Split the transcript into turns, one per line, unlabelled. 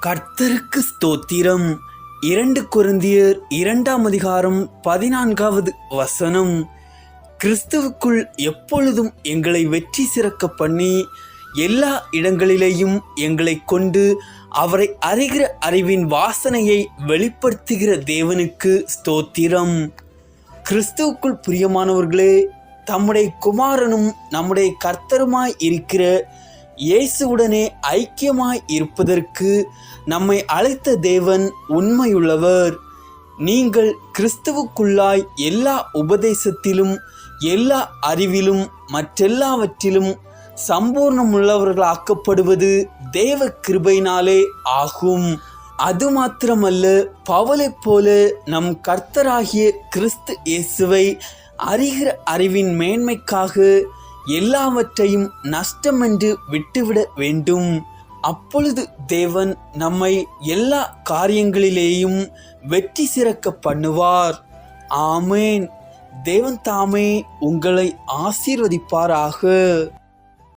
கர்த்தருக்கு ஸ்தோத்திரம். 2 கொரிந்தியர் 2ஆம் அதிகாரம் 14வது வசனம். கிறிஸ்துவுக்குள் எப்பொழுதும் எங்களை வெற்றி சிறக்க பண்ணி எல்லா இடங்களிலேயும் எங்களை கொண்டு அவரை அறிகிற அறிவின் வாசனையை வெளிப்படுத்துகிற தேவனுக்கு ஸ்தோத்திரம். கிறிஸ்துவுக்குள் பிரியமானவர்களே, தம்முடைய குமாரனும் நம்முடைய கர்த்தருமாய் இருக்கிற இயேசுவுடனே ஐக்கியமாய் இருப்பதற்கு நம்மை அழைத்த தேவன் உண்மையுள்ளவர். நீங்கள் கிறிஸ்துவுக்குள்ளாய் எல்லா உபதேசத்திலும் எல்லா அறிவிலும் மற்றெல்லாவற்றிலும் சம்பூர்ணமுள்ளவர்களாக்கப்படுவது தேவ கிருபையினாலே ஆகும். அது மாத்திரமல்ல, பவுலைப் போல நம் கர்த்தராகிய கிறிஸ்து இயேசுவை அறிகிற அறிவின் மேன்மைக்காக எல்லாவற்றையும் நஷ்டமென்று விட்டுவிட வேண்டும். அப்பொழுது தேவன் நம்மை எல்லா காரியங்களிலேயும் வெற்றி சிறக்க பண்ணுவார். ஆமேன். தேவன் தாமே உங்களை ஆசீர்வதிப்பாராக.